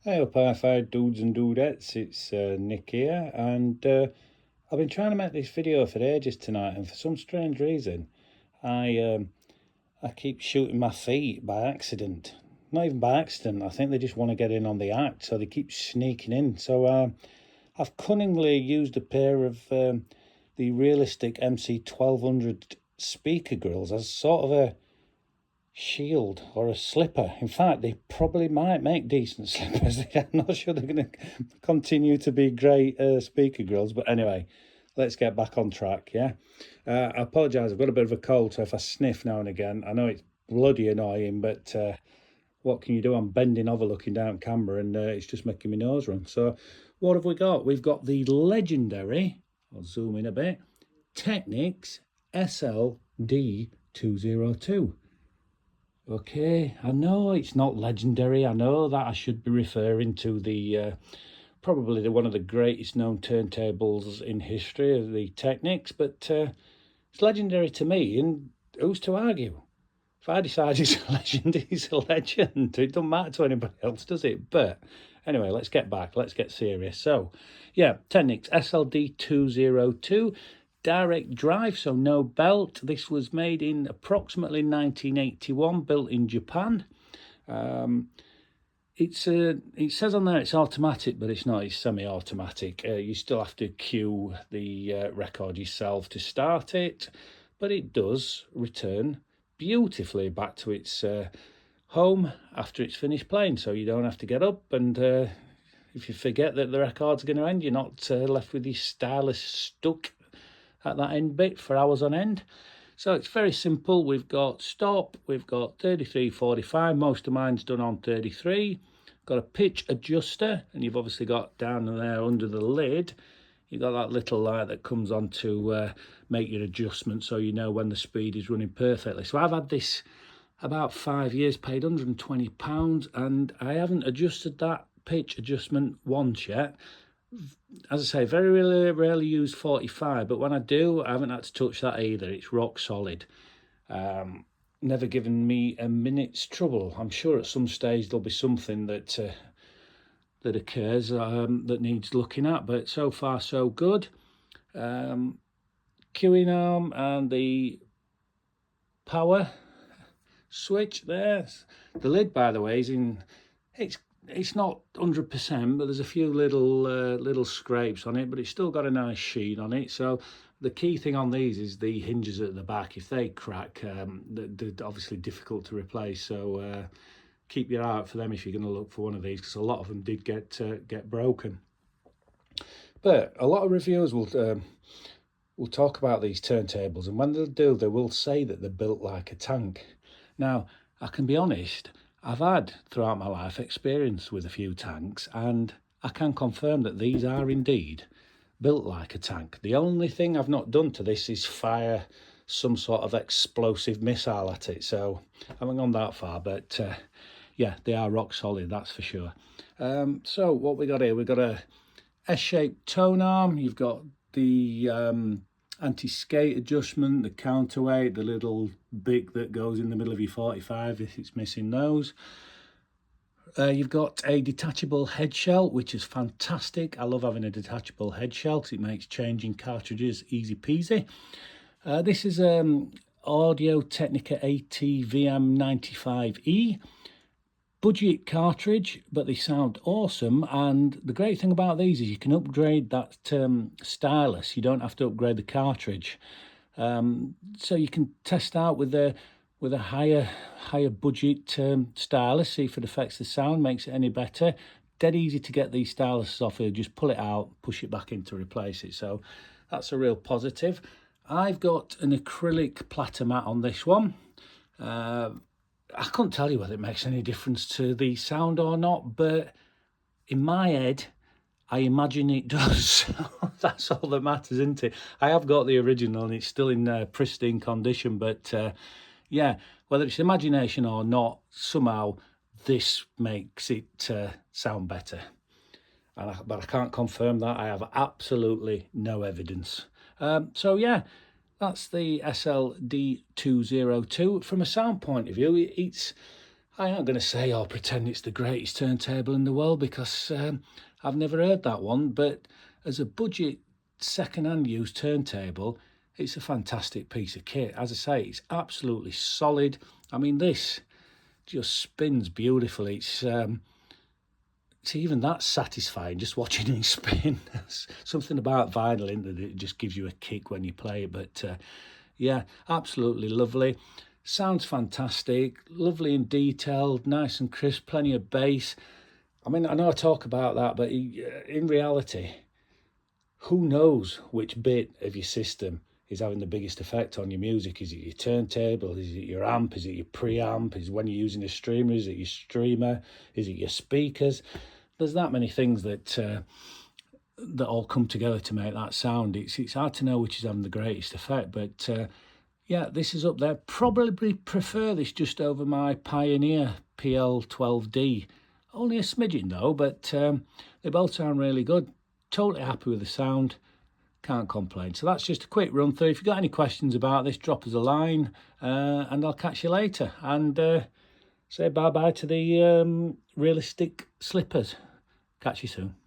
Hey up, hi-fi dudes and dudettes, it's Nick here, and I've been trying to make this video for ages tonight, and for some strange reason, I keep shooting my feet by accident. Not even by accident, I think they just want to get in on the act, so they keep sneaking in. So I've cunningly used a pair of the realistic MC1200 speaker grills as sort of a shield or a slipper. In fact, they probably might make decent slippers. I'm not sure they're going to continue to be great speaker grills, but anyway, let's get back on track. I apologize, I've got a bit of a cold, so if I sniff now and again, I know it's bloody annoying, but what can you do? I'm bending over looking down camera, and it's just making my nose run. So what have we got? We've got the legendary, I'll zoom in a bit, Technics SLD202. Okay, I know it's not legendary. I know that I should be referring to the probably one of the greatest known turntables in history of the Technics, but it's legendary to me, and who's to argue? If I decide he's a legend, he's a legend. It doesn't matter to anybody else, does it? But anyway, let's get back. Let's get serious. So, yeah, Technics SLD202. Direct drive, so no belt. This was made in approximately 1981, built in Japan. It says on there it's automatic, but it's not. It's semi-automatic. You still have to cue the record yourself to start it, but it does return beautifully back to its home after it's finished playing, so you don't have to get up, and if you forget that the record's going to end, you're not left with your stylus stuck at that end bit for hours on end. So it's very simple. We've got stop, we've got 33, 45, most of mine's done on 33. Got a pitch adjuster, and you've obviously got down there under the lid, you've got that little light that comes on to make your adjustment so you know when the speed is running perfectly. So I've had this about 5 years, paid £120, and I haven't adjusted that pitch adjustment once yet. As I say, very rarely use 45, but when I do, I haven't had to touch that either. It's rock solid. Never given me a minute's trouble. I'm sure at some stage there'll be something that occurs that needs looking at, but so far so good. Queuing arm and the power switch there. The lid, by the way, is in. It's not 100%, but there's a few little scrapes on it, but it's still got a nice sheen on it. So the key thing on these is the hinges at the back. If they crack, they're obviously difficult to replace. So keep your eye out for them if you're going to look for one of these, because a lot of them did get broken. But a lot of reviewers will talk about these turntables, and when they do, they will say that they're built like a tank. Now, I can be honest, I've had throughout my life experience with a few tanks, and I can confirm that these are indeed built like a tank. The only thing I've not done to this is fire some sort of explosive missile at it, so I haven't gone that far, but yeah, they are rock solid, that's for sure. So what we got here, we've got a S-shaped tone arm, you've got the anti-skate adjustment, the counterweight, the little bit that goes in the middle of your 45 if it's missing those. You've got a detachable head shell, which is fantastic. I love having a detachable head shell because it makes changing cartridges easy peasy. This is Audio Technica AT-VM 95E. Budget cartridge, but they sound awesome, and the great thing about these is you can upgrade that stylus. You don't have to upgrade the cartridge, so you can test out with a higher budget stylus, see if it affects the sound, makes it any better. Dead easy to get these styluses off here, just pull it out, push it back in to replace it, so that's a real positive. I've got an acrylic platter mat on this one. I couldn't tell you whether it makes any difference to the sound or not, but in my head, I imagine it does. That's all that matters, isn't it? I have got the original and it's still in pristine condition, but yeah, whether it's imagination or not, somehow this makes it sound better. But I can't confirm that. I have absolutely no evidence. So yeah, that's the SLD202. From a sound point of view, it's I ain't going to say or pretend it's the greatest turntable in the world, because I've never heard that one, but as a budget second-hand used turntable, it's a fantastic piece of kit. As I say, it's absolutely solid. I mean, this just spins beautifully. It's even that satisfying, just watching it spin. Something about vinyl, isn't it? It just gives you a kick when you play it. But yeah, absolutely lovely. Sounds fantastic, lovely and detailed, nice and crisp, plenty of bass. I mean, I know I talk about that, but in reality, who knows which bit of your system is having the biggest effect on your music? Is it your turntable? Is it your amp? Is it your preamp? Is it when you're using a streamer? Is it your streamer? Is it your speakers? There's that many things that all come together to make that sound. It's hard to know which is having the greatest effect, but yeah, this is up there. Probably prefer this just over my Pioneer PL12D. Only a smidgen though, but they both sound really good. Totally happy with the sound. Can't complain. So that's just a quick run through. If you've got any questions about this, drop us a line, and I'll catch you later. And say bye-bye to the realistic slippers. Catch you soon.